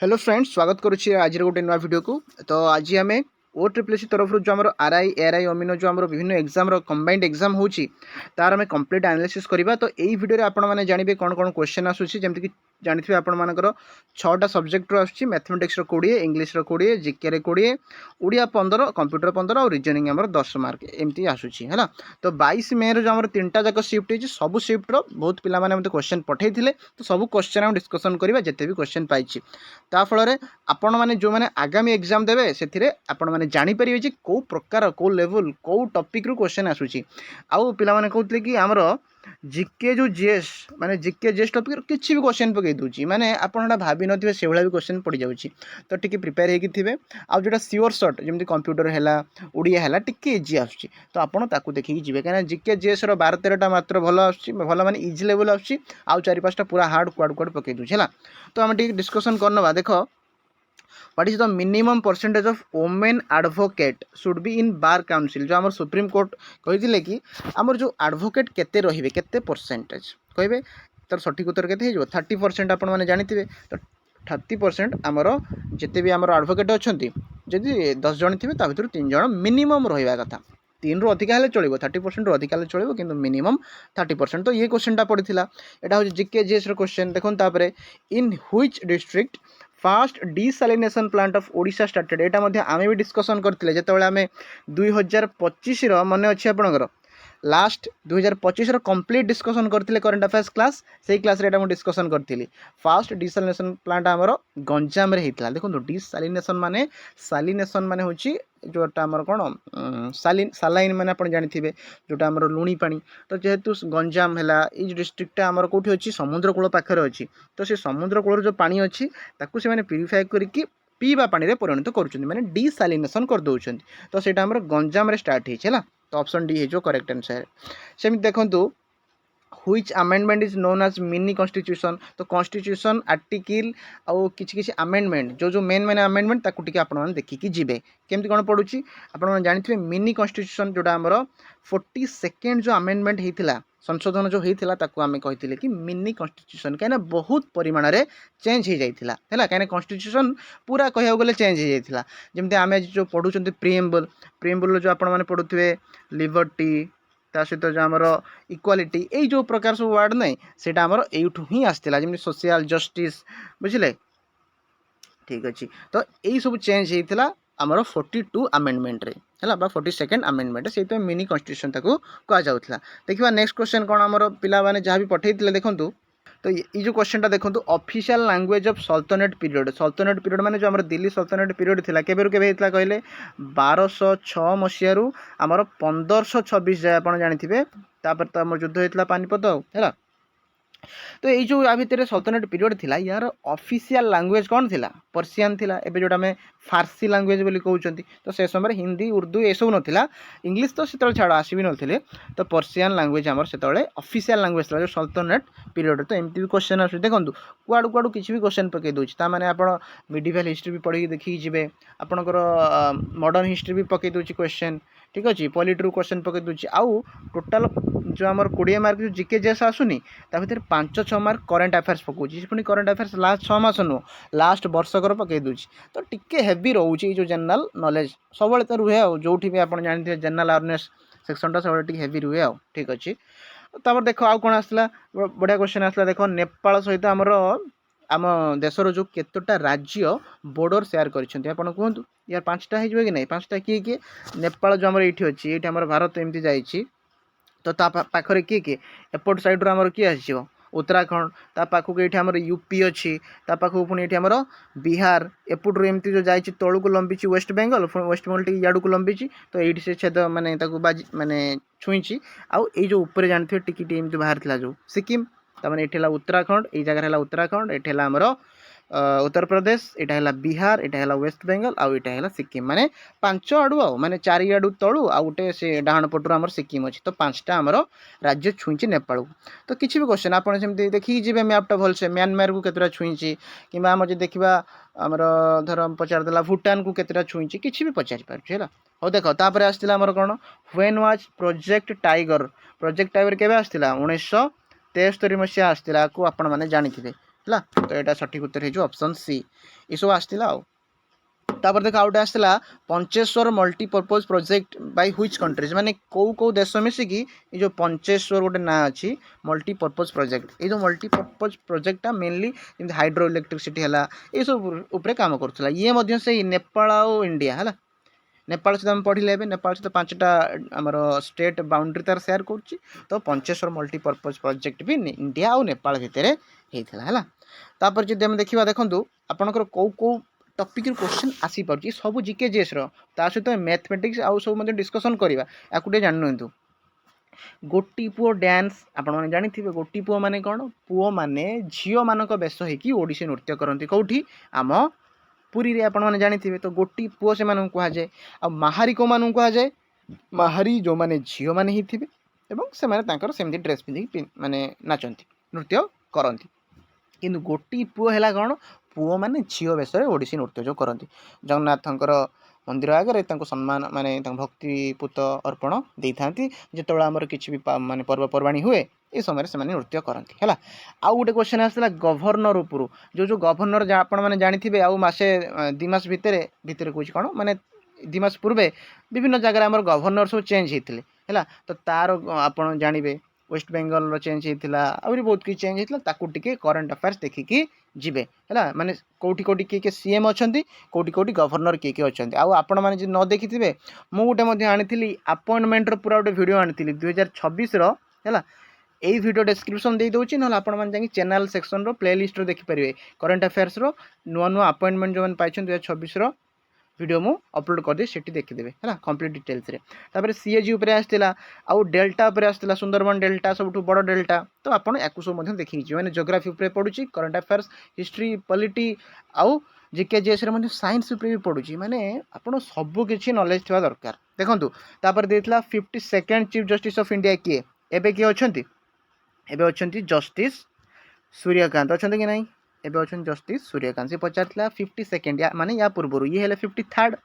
Hello friends, स्वागत करुच्ची आज गोटे नुआ वीडियो को। तो आज आम OSSC तरफ जो आम आरआई एआरआई अमीनो जो आम विभिन्न एग्जाम कंबाइंड एग्जाम होची तार आम कंप्लीट एनालिसिस करबा। तो यही वीडियो आपण मैंने जानबे कौन कौन क्वेश्चन आसूची, जमती कि जानिथिबे आपण मानकर 6टा सब्जेक्ट आसूची। मैथमेटिक्स रो 20, इंग्लिश रो 20, जीके रे 20, ओडिया 15, कंप्यूटर 15 और रीजनिंग हमर 10 मार्क एमती आसूची हैला। तो 22 मे रो जो हमर 3टा जाक शिफ्ट होची, सब शिफ्ट रो बहुत पिला माने मते क्वेश्चन पठेइथिले। तो सब क्वेश्चन हम डिस्कशन करबा जते भी क्वेश्चन पाइची। ता फल आपण मैंने जो मैंने आगामी एग्जाम देवे से आपण मैंने जानीपर जे कौ प्रकार कौ लेवल कौ टॉपिक रु क्वेश्चन आसूची। आउ पिला माने कहते कि आमर जीके जो जीएस माने जीके जीएस टॉपिक किसी भी क्वेश्चन पकई दूची, माने आपड़ा भाभी नथिबे से भी क्वेश्चन पड़ जाऊँगी। तो टिके प्रिपेयर होगी थे आउ जोटा सियोर सर्ट जमी कंप्यूटर है ओडिया है टिके इजी आसूची। तो आपड़ ताकू देखिए जी कहीं जीके जीएस 12-13टा मात्र भल आसूची, भल माने इजी लेवल आसूची। आउ 4-5टा पूरा हार्ड कुआड कुआड पकई दूची है। तो आम टिके डिस्कसन करनवा। देख, what is the minimum percentage of women advocate should be in bar council. जो आम सुप्रीम कोर्ट कही कि आमर जो एडवोकेट केते रहिबे केते परसेंटेज कहबे, तर सठिक उत्तर केते हो 30%। आपण माने जानिथिबे। तो 30% आमर जिते भी आमर एडवोकेट अच्छी जदि 10 जन थे भर 3 जन मिनिमम रहा कथा। 3 रु अधिका हेले चलो, 30% रु अधिका चलो, कि मिनिमम 30%। तो ये क्वेश्चनटा पड़ता यहाँ हूँ जीके जीएस क्वेश्चन। देखो तापर in which district first desalination plant of Odisha started. यहाँ आम भी डिस्कसन करते जो आम 2025 मन अच्छी आपंकर लास्ट 2025 कंप्लीट डिस्कसन करते करंट अफेयर्स क्लास, से क्लास रे डिस्कसन करी। फास्ट डिसालिनेशन प्लांट आमर गंजाम रे होता। देखो डिसालिनेशन माने हूँ जोटा आमर कौन सालाइन माने आप जानिथिबे जोटा आमर लुणी पानी। तो जेहेतु गंजाम है ये डिस्ट्रिक्टा आमर कौटी अच्छी समुद्र कूल पाखे अच्छी। तो से समुद्र कूल जो पानी अच्छी ताकू से माने प्यूरिफाई करके पीवा पानी रे परिणत करुछन, माने डिसालिनेशन कर दउछन। तो सेटा हमर गंजाम रे स्टार्ट है। तो ऑप्शन डी है जो करेक्ट आंसर। सेम देखंतु which amendment is known as mini constitution. तो कॉन्स्टिट्यूशन आर्टिकल आउ किसी अमेंडमेंट जो जो मेन मेन अमेंडमेंट ताकू टिके आपण माने देखिकी जिबे केमती कोन पडुची। आपण माने जानिथिबे मिनी कॉन्स्टिट्यूशन जोटा हमर 42nd जो अमेंडमेंट हेतिला, संशोधन जो होता ताकू आम कही कि मिनी कॉन्स्टिट्यूशन, कहीं बहुत परिमाण में चेंज हो जाता है। कहीं कॉन्स्टिट्यूशन पूरा कह गले चेंज हो जाता। जमी आम जो पढ़ुं प्रिएम्बल जो आप पढ़ुवे लिबर्टी ता सहित जो आमर इक्वालिटी यही जो प्रकार सब वर्ड नहीं से आमर यूठू ही आसाला, जमी सोशल जस्टिस बुझे। ठीक अच्छे। तो यही सब चेंज होता आमर 42 अमेंडमेंट रे है 42nd अमेंडमेंट से मिनी कॉन्स्टिट्यूशन ताको कह जाउथला। देखिबा नेक्स्ट क्वेश्चन कौन आमर पिला माने जहाँ भी पठेइथिले देखंतु। तो ये जो क्वेश्चन देखो official language of sultanate period. Sultanate period माने जो आमर दिल्ली सल्तनेट पीरियड थिला केबेरु केबे हेतला कहले 1206 मसिया रु आमर 1526 जाय आपण जानिथिबे। तापर तो आमर युद्ध हेतला पानीपत है। तो ये जो या भितर सल्तनेट पीरियड थिला यार ऑफिशियल लैंग्वेज कौन थिला, पर्सियन थिला। एबे जोटा में फारसी लैंग्वेज बोली कहउचंती। तो से समय हिंदी उर्दू ये सब नथिला, इंग्लिश तो सेतल छाड़ आसी भी नथिले। तो पर्सियन लैंग्वेज हमर सेतले ऑफिशियल लैंग्वेज थिला जो सल्तनेट पीरियड। तो एमती भी क्वेश्चन आसु देखंतु कुआडू कुआडू किछि भी क्वेश्चन पके दोछि। ता माने आपण मिडिवल हिस्ट्री भी पढ़ी देखि जिवे, आपनकर मॉडर्न हिस्ट्री भी पके दोछि क्वेश्चन। ठीक अच्छे। पॉलिटी क्वेश्चन पके दूसरी आउ टोटाल जो आम 20 मार्क जो जीके जेस आसुनी ता भीतर 5-6 मार्क करेन्ट अफेयर्स पकाउची। पुणी करेन्ट अफेयर्स लास्ट 6 मास नुह लास्ट वर्षकर पके दूसरी। तो टिके हेवी रोचे जो जनरल नॉलेज सब तो रुहे जो भी आप जानते जनरल अवेयरनेस सेक्शनटा सब हेवी रुहे। ठीक अच्छे। तब देख आउ कौन आसला बढ़िया क्वेश्चन आसला। देख नेपाल सहित आमर आम देशर जो केतोटा राज्य बॉर्डर शेयर करछन्ती आपण कहतु यार 5टा है कि नहीं। 5टा किए किए नेपाल जो आमर ये अच्छी ये आमर भारत एमती जाइए। तो पाखरे किए किए एपट साइड आमर किए आसो उत्तराखंड, ता पाखक ये आमर यूपी अच्छी, ता पाखक पुणी ये आमर बिहार, एपट्रु एमती जो जाइए तलू को लंबी वेस्ट बेंगल टी याडू को लंबी। तो ये से छेद माने बाजी माने छुईची। आउ ये जो ऊपर जानते टिकी एमती बाहर जो सिक्किम, तमाने ये उत्तराखंड, ये जगह उत्तराखंड, ये आमर उत्तर प्रदेश, यहाँ है बिहार, यहाँ है वेस्ट बेंगल, आउ यहाँ है सिक्किम। माने 5 आड़ू माने 4 आड़ू तलू आ गोटे से डाण पटू आमर सिक्किम अच्छी। तो 5टा आमर राज्य छुईची नेपाल को। तो किसी भी क्वेश्चन आप देखिए जी मैपटा भलसे म्यानमार को केतटा छुईची कि आम जो देखा आमर धर पचारदेला भूटान को केतटा छुईची किसी भी पचारि पार्छ है। हो देख तापर आसला आमर कौन when was project tiger. Project tiger केबे आसला 1973 मसीहा आसला को आपण माने जानिथिबे। है तो यहाँ सठिक उत्तर हो ऑप्शन सी ये सब आसला तापर देख आउटे आसला Pancheshwar multipurpose project by which countries माने कौ देश मिसिकी ये जो पंचेश्वर गोटे ना अच्छी मल्टीपर्पज प्रोजेक्ट ये जो मल्टीपर्पज प्रोजेक्टा मेनली जमी हाइड्रो इलेक्ट्रिसिटी है ये सब उपरे काम करुला ये से नेपाल आउ इंडिया है नेपाल सहित आम पढ़ले नेपाल सहित 5टा आमर स्टेट बाउंड्री तार सेयार करुच्ची तो पंचेश्वर मल्टीपर्पज प्रोजेक्ट भी इंडिया आउ नेपाल भितर होता है तापर जब आम देखा देखूँ आपंकर कौ कौ टॉपिक क्वेश्चन आसी पार्टी सब जीके जीएस ता सहित मैथमेटिक्स आउ सब डिस्कसन करवा या जानतु गोटी पुओ डांस आपण मैंने जानी गोटी पुओ माने कौन पुओ माने झील मान बेश होगी ओडिसी नृत्य करती कौटी आम पुरी रे आपण मैंने जानी तो गोटी पुओ से कहुए आ माहारी को मान कहुए माहारी जो मैंने झील मैंने ही थे से सेमती ड्रेस पिंधिक माने नाचती नृत्य करती किंतु गोटी पुओ है कौन पुओ माने झील बेश ओडिसी नृत्य जो करती जगन्नाथंकर मंदिर आगे सम्मान माने भक्ति पुत अर्पण दे था जो आमर किसी भी माने पर्वपर्वाणी हुए ये समय से नृत्य करती है आउ गोटे क्वेश्चन आसाला गवर्नर उपरू जो गवर्नर जहाँ आप जानी आउ मसे 2 मास भितर कौन कौन माने 2 मास पूर्वे विभिन्न जगह आम गवर्नर सब चेंज होते है तो तार आप जानवे वेस्ट बेंगल चेंज होता आहरी बहुत किसी चेंज होता टे करेन्ट अफेयर्स देखिकी जीवे है माने कौटी कौटी किए सीएम अच्छा कौटी कौटी गवर्नर किए अच्छा आपण मैंने न देखी थे मुझे आनी अपॉइंटमेंट पूरा गोटे वीडियो आनी 2026 है यही वीडियो डिस्क्रिप्शन दे दूसरी ना आपड़ी चैनल सेक्शन रो प्लेलिस्ट रो देखिपारे करेन्ट अफेयर्स रो नुआ नुआ अपॉइंटमेंट जो मैंने पाई 2026 वीडियो मु अपलोड कर दी सेठी देखिदेवे है कंप्लीट डिटेल्स रे तापर सीएजी उपरे आस्तिला आउ डेल्टा उपरे आस्तिला सुंदरबन डेल्टा सबठु बड़ डेल्टा तो आपण याकु सब मध्ये देखि छी माने ज्योग्राफी उपरे पढुची करंट अफेयर्स हिस्ट्री पॉलिटी आउ जीके जीएस रे मध्ये साइंस उपरे भी पढुची माने आपण सब किछि नॉलेज थिबा दरकार देखंतु तापर देतला 52nd chief justice of India किए एबे के अछंती एबे अछंती जस्टिस सूर्यकांत अछंती कि नहीं एबे अछन जस्टिस सूर्यकांत से पचारला 52nd माने या पूर्व ये हेले 53rd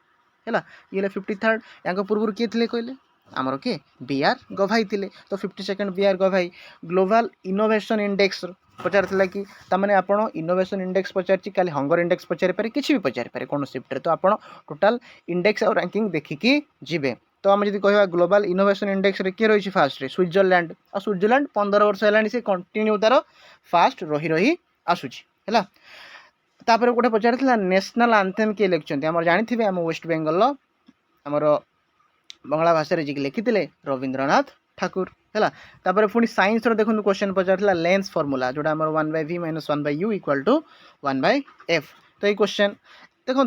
है ये 53rd या पूर्व किए थे कहले आमर किए बीआर गभाई थे तो 52nd बीआर गभाई ग्लोबल इनोवेशन इंडेक्स पचार कि तामाने आपण इनोवेशन इंडेक्स पचार काली हंगर इंडेक्स पचारि पारे किसी भी पचारि पारे कौन शिफ्ट तो आपण टोटाल इंडेक्स और रैंकिंग देखिकी जीवे तो आम जब कह ग्लोबल इनोवेशन इंडेक्स रे किए रही फास्ट रे स्विट्जरलैंड और स्विट्जरलैंड 15 वर्ष है से कंटिन्यू तार फास्ट रही रही आसूची है तापर गोटे पचार नेशनल आंथेम किए लिखिं आम जानी आम वेस्ट बेंगल आमर बंगला भाषा जी लिखी रवींद्रनाथ ठाकुर है तापर पुणी साइंस देखो क्वेश्चन पचार लेंस फॉर्मूला जोटा आम 1/v - 1/u = 1/f तो ये क्वेश्चन देखो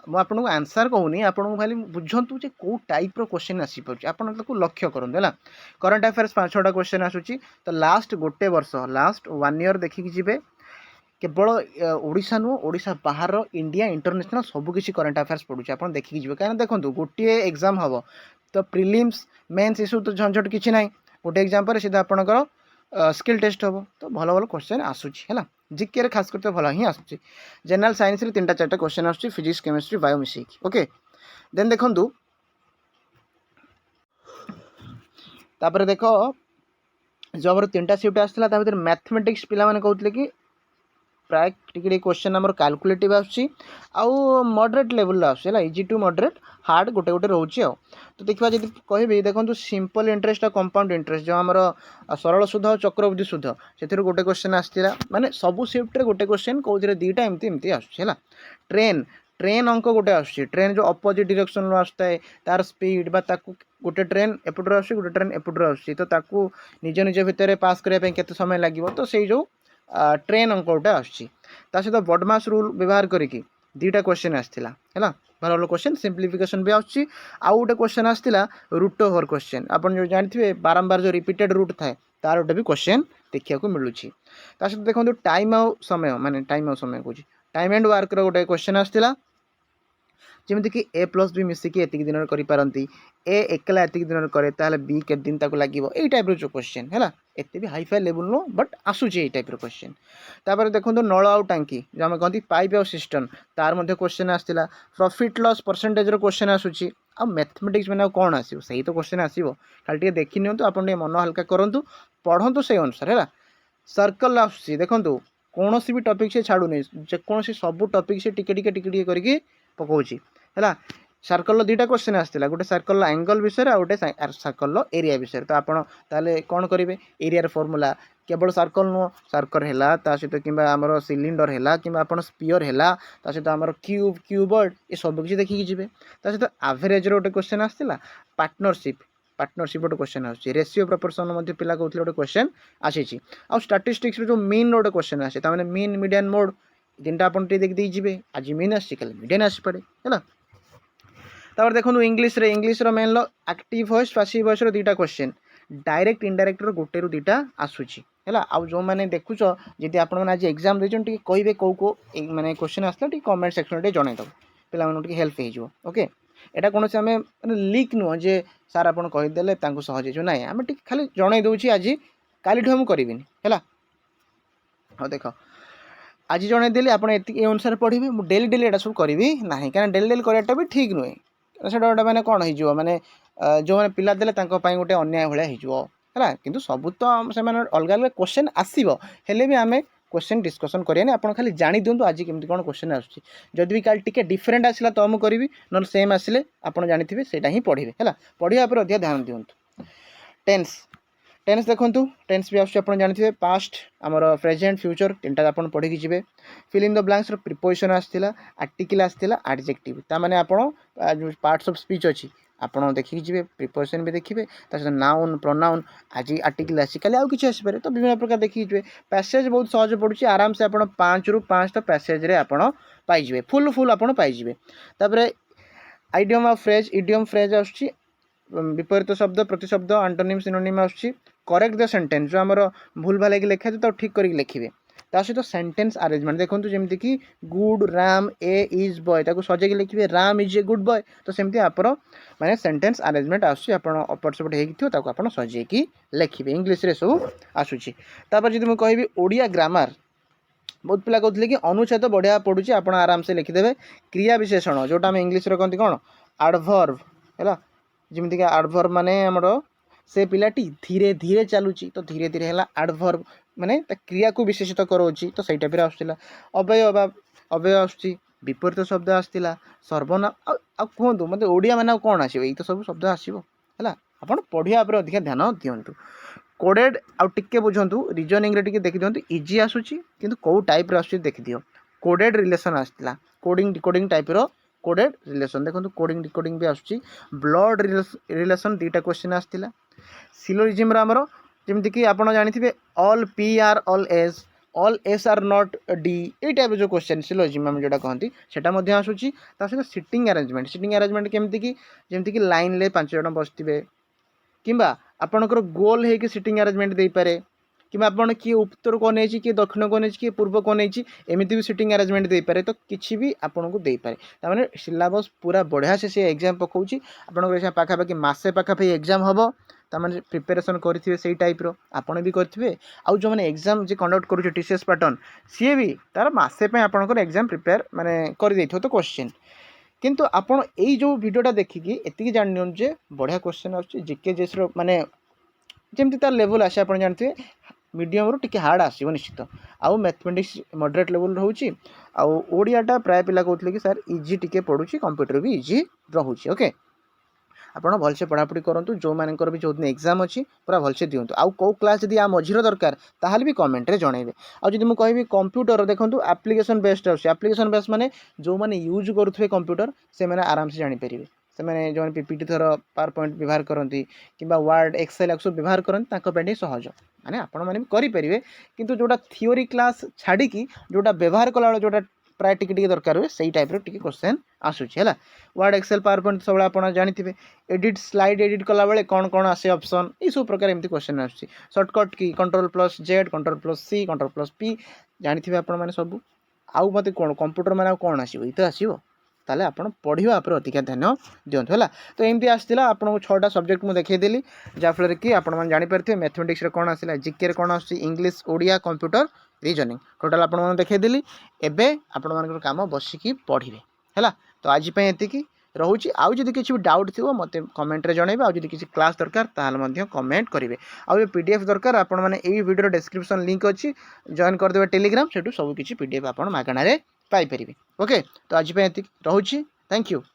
मुझे आंसर कहूनी आपको खाली बुझंतु जे कौ टाइप रो क्वेश्चन आसी पारे आप लक्ष्य करूँ है करंट अफेयर्स 5-6टा क्वेश्चन आसूची तो लास्ट गोटे वर्ष लास्ट 1 ईयर देखिकी जीवे केवल ओडिशा नुह ओडिशा बाहर इंडिया इंटरनेशनल सबकिछि करंट अफेयर्स पढ़ुचे आप देखिकी जीवे कहीं देखो गोटे एग्जाम हम तो प्रिलिम्स मेन्स ये सब तो झंझट किसी ना गोटे एग्जाम पर सीधा आपंकर स्किल टेस्ट हम तो भल भल क्वेश्चन आसूची है जीके खास करते भल ही आसूची जनरल साइंस 3-4टा क्वेश्चन आसूची फिजिक्स केमिस्ट्री बायो मिसेकी ओके देन देखंतु तापर देख जो आम 3टा शिफ्ट आसाला भर मैथमेटिक्स पिला माने कहते कि प्राय टिके क्वेश्चन आम कैलकुलेटिव आउ मॉडरेट लेवल आसला इजी टू मॉडरेट हार्ड गोटे गोटे रोचे तो देखा जब कहि देखो सिंपल इंटरेस्ट कंपाउंड इंटरेस्ट जो आम सरल सुध और चक्रवृद्धि सुध से गोटे क्वेश्चन आसाला माने सबू शिफ्ट गोटे क्वेश्चन कौन 2टा एमती आसला ट्रेन ट्रेन अंक गोटे आसुची ट्रेन जो अपोजिट डायरेक्शन आसता है तार स्पीड बा ताकू गोटे ट्रेन एपटर आसुची गोटे ट्रेन एपटर आसुची तो ताकू निज निज भितर पास करने केते समय लगे तो से जो ट्रेन अंक गोटे आसुची सहित बडमास रूल व्यवहार करके 2टा क्वेश्चन आसाला है भल भल क्वेश्चन सिंप्लिफिकेशन भी आसुची आउ गोटे क्वेश्चन आसाला रूट ओवर क्वेश्चन आप जो जानते बारंबार जो रिपीटेड रूट थाए तार गोटे भी क्वेश्चन देखा मिलूँ सहित देखो टाइम आउ समय माने टाइम आउ समय कहूँ टाइम एंड वर्क गोटे क्वेश्चन आसाला जमीती कि ए प्लस बी मिसिकी एतिक दिन करें ए एकला एतिक दिन करे ताहले बी के दिन ताको लागिवो ए टाइप रो जो क्वेश्चन है एते भी hi fi level no but आसूची ए टाइप रो क्वेश्चन तापर देखो नल आउ टांकी जो आम कहती पाइप आउ सिस्टम तार मध्य क्वेश्चन आसाला प्रॉफिट लॉस परसेंटेज रो क्वेश्चन आसूची आ मैथमेटिक्स में कौन आसो सही तो क्वेश्चन आसो खाली देखी नि आप मन हल्का करूँ पढ़ंतु से अनुसार है सर्कल आसूची देखो कौन भी टॉपिक से छाड़ू नहीं जेकोसी सब टॉपिक से टिके टिके टिके टिके करके पकाउछि हैला सर्कल दुईटा क्वेश्चन आसाला गोटे सर्कल एंगल विषय आ गोटे सर्कल एरिया विषय तो आपड़ ताले कौन करेंगे एरिया फॉर्मूला केवल सर्कल नुह सर्कल है सहित कि आमर सिलिंडर है कि स्पीयर है सहित आम क्यूब क्यूबर्ड ये सब किसी देखिए जी सहित एवरेज गोटे क्वेश्चन आसाला पार्टनरशिप गोटे क्वेश्चन आसी रेशियो प्रपोर्शन पिला कहते गोटे क्वेश्चन आसी आउ स्टाटिस्टिक्स जो मीन गोटे क्वेश्चन आसे ताने मीन मीडियन मोड तीनटा आप देखी दीजिए आज मीन आसी कल मीडियन आसपे है तापर देखो इंग्लीश मेन लो एक्टिव वॉइस पैसिव वॉइस दुईटा क्वेश्चन डायरेक्ट इनडायरेक्ट गोटे रु दुईटा आसूची है आउ जो मैंने देखुच जी आप आज एग्जाम देते कहे कौ कौ मैंने क्वेश्चन आसला कमेंट सेक्शन जनईद पे हेल्प हो ओके एटा कौन से आम लिक नुह जे सार आप कहीदेले सहज हो ना आम खाली जन दूसरी आज काली मुझे करी है हाँ देख आज जनईदेली आप अनुसार पढ़े मुझे डेली डेली एटा सब करी ना कहीं डेली डेली कराटा भी ठीक नुहे से मैंने कौन हो मैंने जो मैंने पिला देले गोटे अन्याय भाया है कि सब तो से अलग अलग क्वेश्चन आसो हेले भी आम क्वेश्चन डिस्कसन करें आप खाली जानी दिंतु आज केमती कौन क्वेश्चन आदि भी कल टी डिफरेन्ट आसला तो मुझे करी ना सेम आसिले आप जानी से पढ़े है पढ़ा पर अधिक ध्यान दिंतु टेन्स टेन्स देखूँ टेन्स भी आप जानते हैं पास्ट आमर प्रेजेंट फ्यूचर तीनटा आप पढ़ी जी fill in the blanks preposition आसाला आर्टिकल आसाला एडजेक्टिव ताने आप पार्ट्स ऑफ स्पीच अच्छी आपड़ देखिए जी प्रिपोजिशन भी देखिए नाउन प्रोनाउन आज आर्टिकल आसी कल आउ कि आसपे तो विभिन्न प्रकार देखिए जी पैसेज बहुत सहज पड़ुची आराम से आप 5 ରୁ 5 पैसेज आप पाइबे फुल फुल आप पाइबे तापर idiom of phrase idiom phrase आसुची विपरीत शब्द प्रतिशब्द आंटोनिम सिनोनिम आसुची करेक्ट द सेंटेंस जो आमर भूल भाल लिखा तो ठीक करके लिखिए सहित सेंटेंस अरेंजमेंट देखो जमीक कि good Ram a is boy सजेक लिखिए Ram is a good boy तो सेमती आप माने सेंटेंस अरेंजमेंट आसपट सपट होता आप सजेकी लिखिए इंग्लीश रे सब आसूची तापर जब मुझे कहि ओडिया ग्रामर बहुत पिला कहते कि अनुच्छेद बढ़िया पड़ुची आप आराम से लिखिदेवे क्रिया विशेषण जोटा आम इंग्लीश कहते कौन एडवर्ब है जमीक एडवर्ब माने आमर से पिलाटी धीरे धीरे चलुची तो धीरे धीरे है एडवर्ब माने क्रिया को विशेषित कराऊँगी तो सही टाइप आसला अव्यय अव्यय आसूँ विपरीत शब्द आसला सर्वनाम कहतु मतलब ओडिया मैंने कौन आसो ये तो सब शब्द आसो है आप पढ़िया पर अधिक ध्यान दिंतु कोडेड आउ टिके बुझंतु रीजनिंग रे टिके देखि दियंतु इजी आसूची किंतु को टाइप रे आसूची देखि दियो कोडेड रिलेशन आसला कोडिंग डिकोडिंग टाइप रो कोडेड रिलेशन देखो कोडिंग डिकोडिंग भी आसूची ब्लड रिलेशन दुईटा क्वेश्चन आसला सिलोजिज्म आमर जमीक आप जानी all P R all S R not D ये टाइप जो क्वेश्चन सिलोजिज्म आम जोटा कहती से आसूची सहित सिटिंग अरेंजमेंट केमती कि जमीक लाइन ले 5 जन बसते कि आपणकर गोल है कि सिटिंग अरेंजमेंट दे पारे कि आपड़ किए उत्तर को नहीं किए दक्षिण को नहीं किए पूर्व को नहीं एमती भी सिटिंग अरेंजमेंट दे पारे तो किसी भी आपन को दे पारे तामाने सिलेबस पूरा बढ़िया से एग्जाम पकाउची आपन पाखापाखि मसे पाखापाखि एग्जाम हम तामाने प्रिपेरेसन करेंगे से टाइप रो आपन भी करेंगे आउ जो मैंने एग्जाम जी कंडक्ट करुचे टीसीएस पैटर्न सी भी तार मसे आपंकर एग्जाम प्रिपेयर माने कर तो क्वेश्चन किंतु आपन यही जो वीडियोटा देखिकी एति जान नियन जे बढ़िया क्वेश्चन आछे जीके जेस रो माने जेमती तार लेवल आसे आपन जानते मीडियम रो टिके हार्ड आसीबो निश्चित आउ मैथमेटिक्स मॉडरेट लेवल रहउची आउ ओडियाटा प्राय पिला कहतले कि सर इजी टिके पडुची कंप्यूटर भी इजी रहउची ओके आपड़ भलसे पढ़ापढ़ी करूँ जो मानकर भी जो दिन एग्जाम अच्छी पूरा भलसे दिंतु आउ कौ क्लास जब आ मझीर दरकार ताहले भी कमेंट रे जनइबे आदि मुझे कहि कंप्यूटर देखो एप्लिकेशन बेस्ड एप्लिकेशन बेस्ड माने जो माने यूज करुवे कंप्यूटर से माने आराम से जानीपर से मैंने जो पीपीटी थर पावर पॉइंट व्यवहार करती कि वार्ड एक्सेल एक्स व्यवहार करते सहज माने आपण मैंने करेंगे किंतु जोटा थियोरी क्लास छाड़ी जोटा व्यवहार कला जोटा प्राय टिके दरकार हुए से टाइप टिके क्वेश्चन आसूची है वार्ड एक्सेल पावर पॉइंट सब आप जानते एडिट स्लाइड एडिट कला बेले कौन कौन आसे ऑप्शन ये सब प्रकार एमती क्वेश्चन आसूची शॉर्टकट की कंट्रोल+Z कंट्रोल+C कंट्रोल+P जानते आप सब आउ मत कौन कंप्यूटर मैंने कौन आसो ये तो आसो ताले आपण पढ़िया पर अधिक ध्यान दिंतु है तो एमती आसाला आपको 6टा सब्जेक्ट मुझे देखीदेली जहाँफल कि आप जानीपारे मैथमेटिक्स कौन आसला जीके कौन आस English Odia computer reasoning total आपको देखीदेली एबे आपण काम बसिकी पढ़े है तो आज एति ରହୁଛି। ଆଉ ଯଦି କିଛି ବି ଡାଉଟ୍ ଥିବ ମୋତେ କମେଣ୍ଟରେ ଜଣାଇବେ। ଆଉ ଯଦି କିଛି କ୍ଲାସ୍ ଦରକାର ତାହେଲେ ମଧ୍ୟ କମେଣ୍ଟ କରିବେ। ଆଉ ଏ PDF ଦରକାର ଆପଣମାନେ ଏଇ ଭିଡ଼ିଓର ଡେସ୍କ୍ରିପସନ୍ ଲିଙ୍କ୍ ଅଛି, ଜଏନ୍ କରିଦେବେ ଟେଲିଗ୍ରାମ, ସେଠୁ ସବୁ କିଛି PDF ଆପଣ ମାଗଣାରେ ପାଇପାରିବେ। ଓକେ, ତ ଆଜି ପାଇଁ ଏତିକି, ରହୁଛି। Thank you.